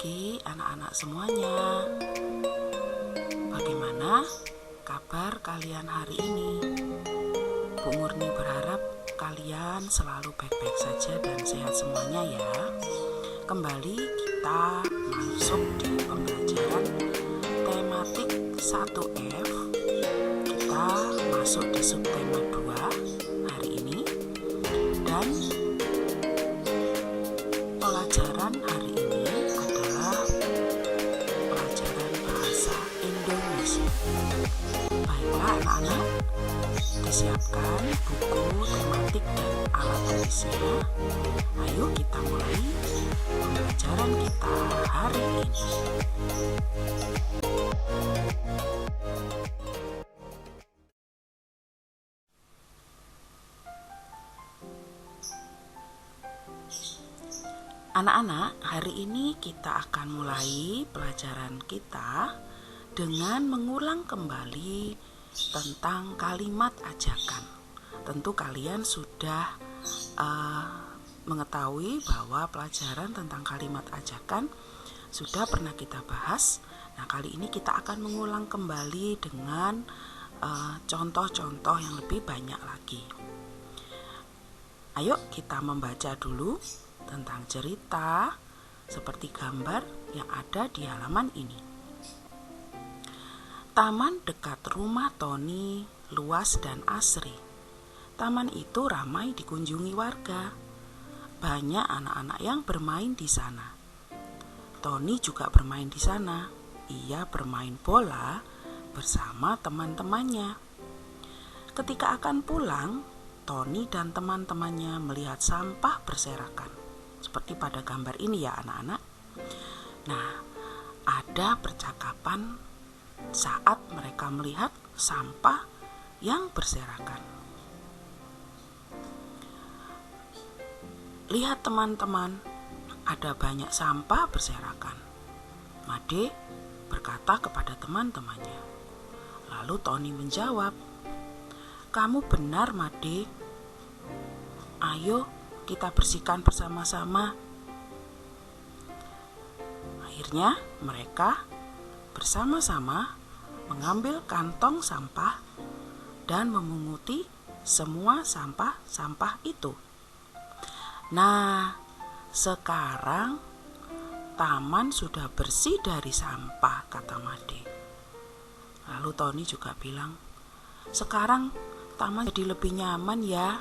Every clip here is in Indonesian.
pagi anak-anak semuanya. Bagaimana kabar kalian hari ini? Bu Murni berharap kalian selalu baik-baik saja dan sehat semuanya ya. Kembali kita masuk di pembelajaran tematik 1F. Kita masuk di subtema 2 hari ini. Dan pelajaran hari ini adalah pelajaran bahasa Indonesia. Baiklah anak-anak, disiapkan buku, tematik, dan alat tulisnya. Ayo kita mulai pembelajaran kita hari ini. Anak-anak, hari ini kita akan mulai pelajaran kita dengan mengulang kembali tentang kalimat ajakan. Tentu kalian sudah mengetahui bahwa pelajaran tentang kalimat ajakan sudah pernah kita bahas. Nah, kali ini kita akan mengulang kembali dengan contoh-contoh yang lebih banyak lagi. Ayo kita membaca dulu tentang cerita seperti gambar yang ada di halaman ini. Taman dekat rumah Tony luas dan asri. Taman itu ramai dikunjungi warga. Banyak anak-anak yang bermain di sana. Tony juga bermain di sana. Ia bermain bola bersama teman-temannya. Ketika akan pulang, Tony dan teman-temannya melihat sampah berserakan. Seperti pada gambar ini ya anak-anak. Nah, ada percakapan saat mereka melihat sampah yang berserakan. Lihat teman-teman, ada banyak sampah berserakan. Made berkata kepada teman-temannya. Lalu Tony menjawab, "Kamu benar, Made. Ayo kita bersihkan bersama-sama." Akhirnya mereka bersama-sama mengambil kantong sampah dan memunguti semua sampah-sampah itu. Nah, sekarang taman sudah bersih dari sampah, kata Made. Lalu Tony juga bilang, "Sekarang taman jadi lebih nyaman ya."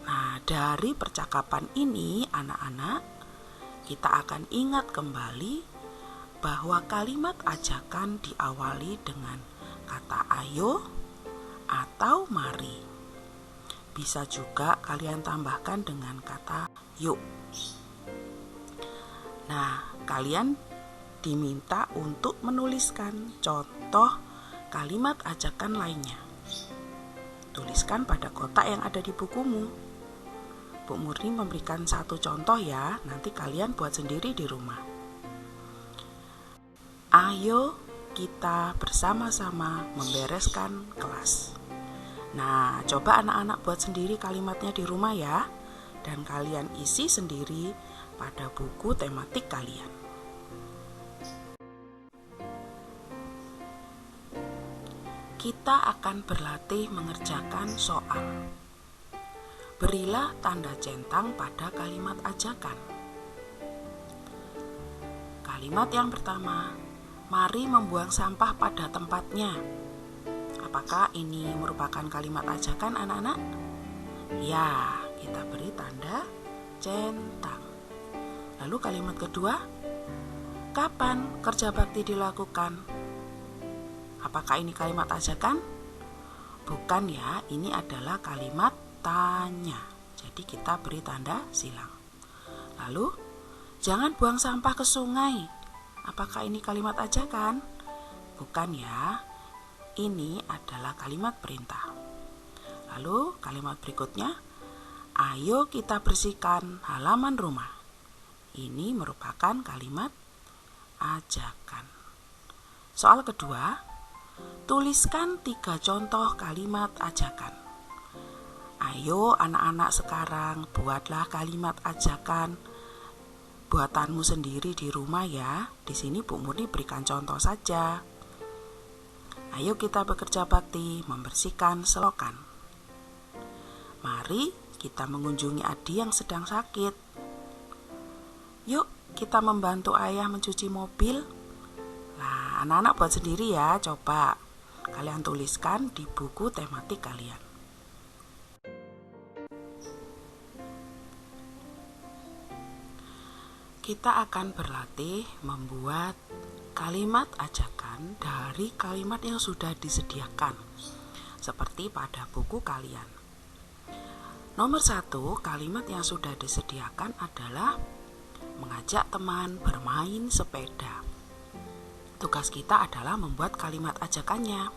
Nah, dari percakapan ini anak-anak, kita akan ingat kembali bahwa kalimat ajakan diawali dengan kata ayo atau mari. Bisa juga kalian tambahkan dengan kata yuk. Nah, kalian diminta untuk menuliskan contoh kalimat ajakan lainnya. Tuliskan pada kotak yang ada di bukumu. Bu Murni memberikan satu contoh ya, nanti kalian buat sendiri di rumah. Ayo kita bersama-sama membereskan kelas. Nah, coba anak-anak buat sendiri kalimatnya di rumah ya, dan kalian isi sendiri pada buku tematik kalian. Kita akan berlatih mengerjakan soal. Berilah tanda centang pada kalimat ajakan. Kalimat yang pertama, mari membuang sampah pada tempatnya. Apakah ini merupakan kalimat ajakan anak-anak? Ya, kita beri tanda centang. Lalu kalimat kedua, kapan kerja bakti dilakukan? Apakah ini kalimat ajakan? Bukan ya, ini adalah kalimat tanya. Jadi kita beri tanda silang. Lalu, jangan buang sampah ke sungai. Apakah ini kalimat ajakan? Bukan ya. Ini adalah kalimat perintah. Lalu kalimat berikutnya, ayo kita bersihkan halaman rumah. Ini merupakan kalimat ajakan. Soal kedua, tuliskan 3 contoh kalimat ajakan. Ayo anak-anak sekarang buatlah kalimat ajakan buatanmu sendiri di rumah ya. Di sini Bu Murni berikan contoh saja. Ayo kita bekerja bakti membersihkan selokan. Mari kita mengunjungi Adi yang sedang sakit. Yuk kita membantu ayah mencuci mobil. Nah, anak-anak buat sendiri ya, coba kalian tuliskan di buku tematik kalian. Kita akan berlatih membuat kalimat ajakan dari kalimat yang sudah disediakan, seperti pada buku kalian. Nomor 1, kalimat yang sudah disediakan adalah mengajak teman bermain sepeda. Tugas kita adalah membuat kalimat ajakannya.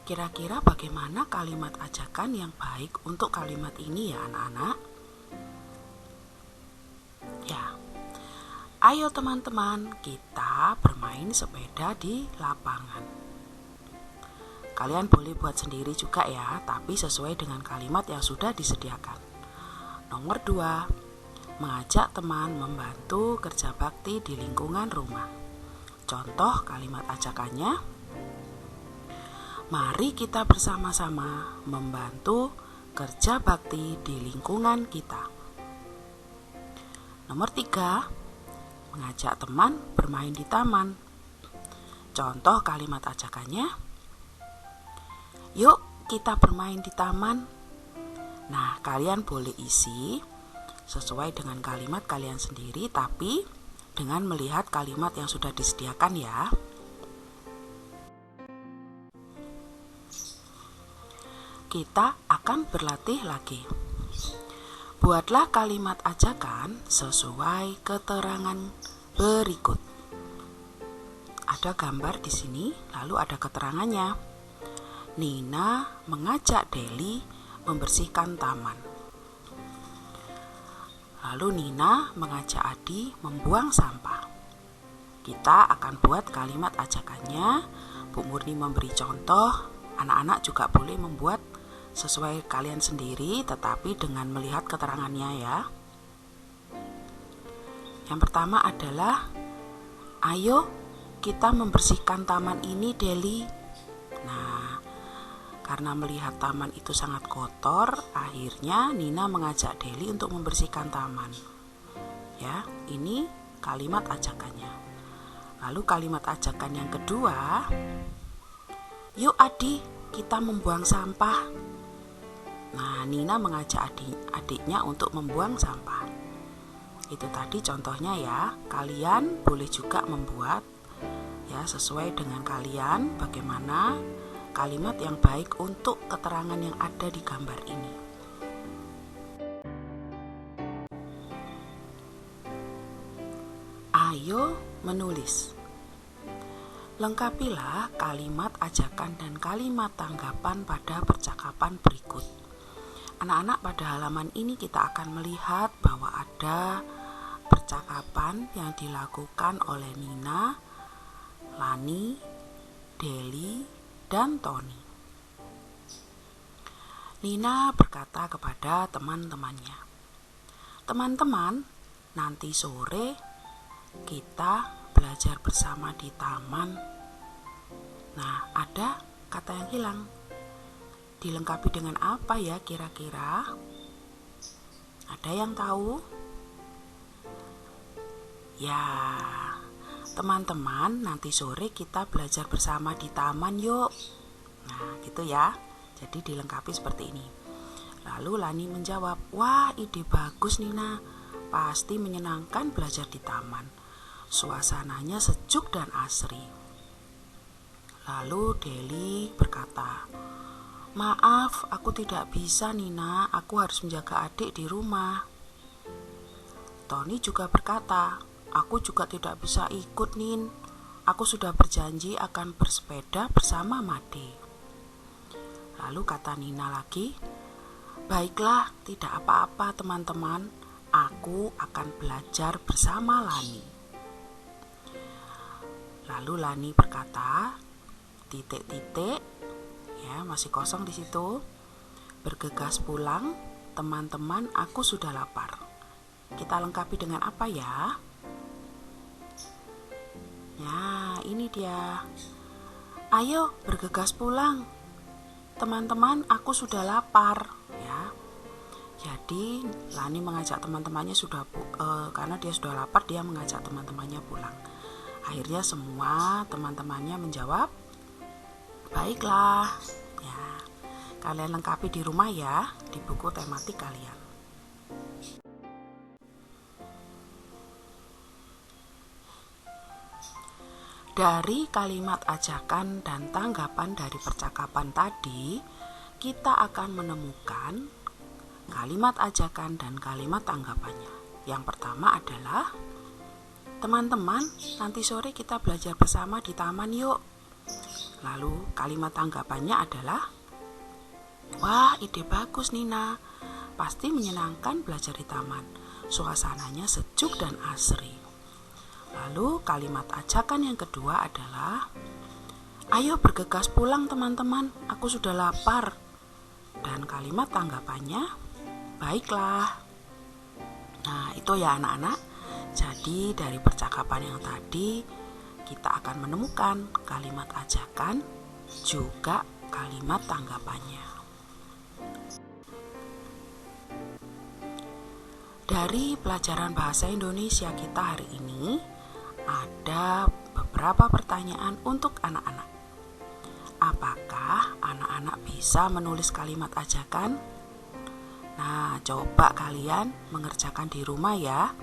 Kira-kira bagaimana kalimat ajakan yang baik untuk kalimat ini ya anak-anak? Ya, ayo teman-teman, kita bermain sepeda di lapangan. Kalian boleh buat sendiri juga ya, tapi sesuai dengan kalimat yang sudah disediakan. Nomor 2, mengajak teman membantu kerja bakti di lingkungan rumah. Contoh kalimat ajakannya, mari kita bersama-sama membantu kerja bakti di lingkungan kita. Nomor 3, mengajak teman bermain di taman. Contoh kalimat ajakannya, yuk kita bermain di taman. Nah, kalian boleh isi sesuai dengan kalimat kalian sendiri, tapi dengan melihat kalimat yang sudah disediakan ya. Kita akan berlatih lagi. Buatlah kalimat ajakan sesuai keterangan berikut. Ada gambar di sini, lalu ada keterangannya. Nina mengajak Deli membersihkan taman. Lalu Nina mengajak Adi membuang sampah. Kita akan buat kalimat ajakannya. Bu Murni memberi contoh, anak-anak juga boleh membuat sesuai kalian sendiri, tetapi dengan melihat keterangannya ya. Yang pertama adalah, ayo kita membersihkan taman ini Deli. Nah, karena melihat taman itu sangat kotor, akhirnya Nina mengajak Deli untuk membersihkan taman. Ya, ini kalimat ajakannya. Lalu kalimat ajakan yang kedua, yuk Adi, kita membuang sampah. Nah, Nina mengajak adiknya untuk membuang sampah. Itu tadi contohnya ya. Kalian boleh juga membuat ya sesuai dengan kalian bagaimana kalimat yang baik untuk keterangan yang ada di gambar ini. Ayo menulis. Lengkapilah kalimat ajakan dan kalimat tanggapan pada percakapan berikut. Anak-anak, pada halaman ini kita akan melihat bahwa ada percakapan yang dilakukan oleh Nina, Lani, Deli, dan Tony. Nina berkata kepada teman-temannya, teman-teman, nanti sore kita belajar bersama di taman. Nah, ada kata yang hilang. Dilengkapi dengan apa ya kira-kira? Ada yang tahu? Ya, teman-teman, nanti sore kita belajar bersama di taman yuk. Nah, gitu ya. Jadi dilengkapi seperti ini. Lalu Lani menjawab, wah ide bagus Nina. Pasti menyenangkan belajar di taman. Suasananya sejuk dan asri. Lalu Deli berkata, maaf, aku tidak bisa Nina. Aku harus menjaga adik di rumah. Tony juga berkata, aku juga tidak bisa ikut Nin. Aku sudah berjanji akan bersepeda bersama Made. Lalu kata Nina lagi, baiklah, tidak apa-apa teman-teman. Aku akan belajar bersama Lani. Lalu Lani berkata, titik-titik, ya masih kosong di situ. Bergegas pulang, teman-teman, aku sudah lapar. kita lengkapi dengan apa ya? Ya, ini dia. Ayo bergegas pulang. Teman-teman, aku sudah lapar, ya. Jadi Lani mengajak teman-temannya karena dia sudah lapar, dia mengajak teman-temannya pulang. Akhirnya semua teman-temannya menjawab, baiklah. Ya, kalian lengkapi di rumah ya, di buku tematik kalian. Dari kalimat ajakan dan tanggapan dari percakapan tadi, kita akan menemukan kalimat ajakan dan kalimat tanggapannya. Yang pertama adalah, teman-teman, nanti sore kita belajar bersama di taman yuk. Lalu kalimat tanggapannya adalah, wah, ide bagus Nina. Pasti menyenangkan belajar di taman. Suasananya sejuk dan asri. Lalu kalimat ajakan yang kedua adalah, ayo bergegas pulang teman-teman, aku sudah lapar. Dan kalimat tanggapannya, baiklah. Nah, itu ya anak-anak. Jadi dari percakapan yang tadi, kita akan menemukan kalimat ajakan juga kalimat tanggapannya. Dari pelajaran bahasa Indonesia kita hari ini, ada beberapa pertanyaan untuk anak-anak. Apakah anak-anak bisa menulis kalimat ajakan? Nah, coba kalian mengerjakan di rumah ya.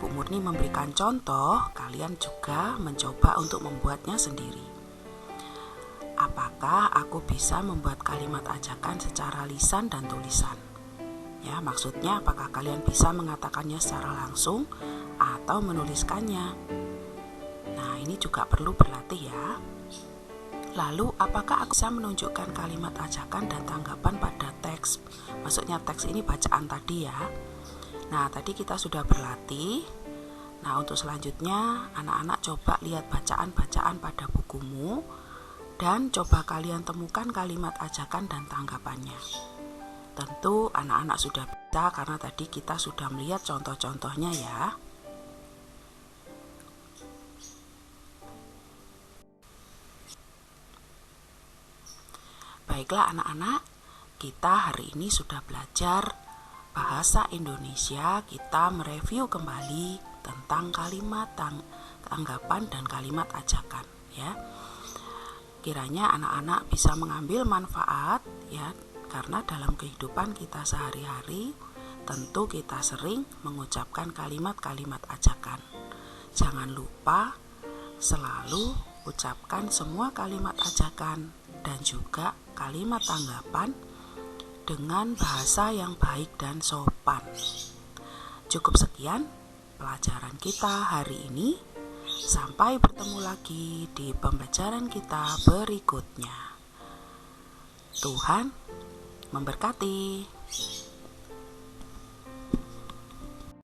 Bu Murni memberikan contoh, kalian juga mencoba untuk membuatnya sendiri. Apakah aku bisa membuat kalimat ajakan secara lisan dan tulisan? Ya, maksudnya apakah kalian bisa mengatakannya secara langsung atau menuliskannya? Nah, ini juga perlu berlatih ya. Lalu, apakah aku bisa menunjukkan kalimat ajakan dan tanggapan pada teks? Maksudnya teks ini bacaan tadi ya. Nah, tadi kita sudah berlatih. Nah, untuk selanjutnya, anak-anak coba lihat bacaan-bacaan pada bukumu dan coba kalian temukan kalimat ajakan dan tanggapannya. Tentu anak-anak sudah bisa karena tadi kita sudah melihat contoh-contohnya ya. Baiklah anak-anak, kita hari ini sudah belajar bahasa Indonesia. Kita mereview kembali tentang kalimat tanggapan dan kalimat ajakan ya. Kiranya anak-anak bisa mengambil manfaat ya, karena dalam kehidupan kita sehari-hari tentu kita sering mengucapkan kalimat-kalimat ajakan. Jangan lupa selalu ucapkan semua kalimat ajakan dan juga kalimat tanggapan dengan bahasa yang baik dan sopan. Cukup sekian pelajaran kita hari ini. Sampai bertemu lagi di pembelajaran kita berikutnya. Tuhan memberkati.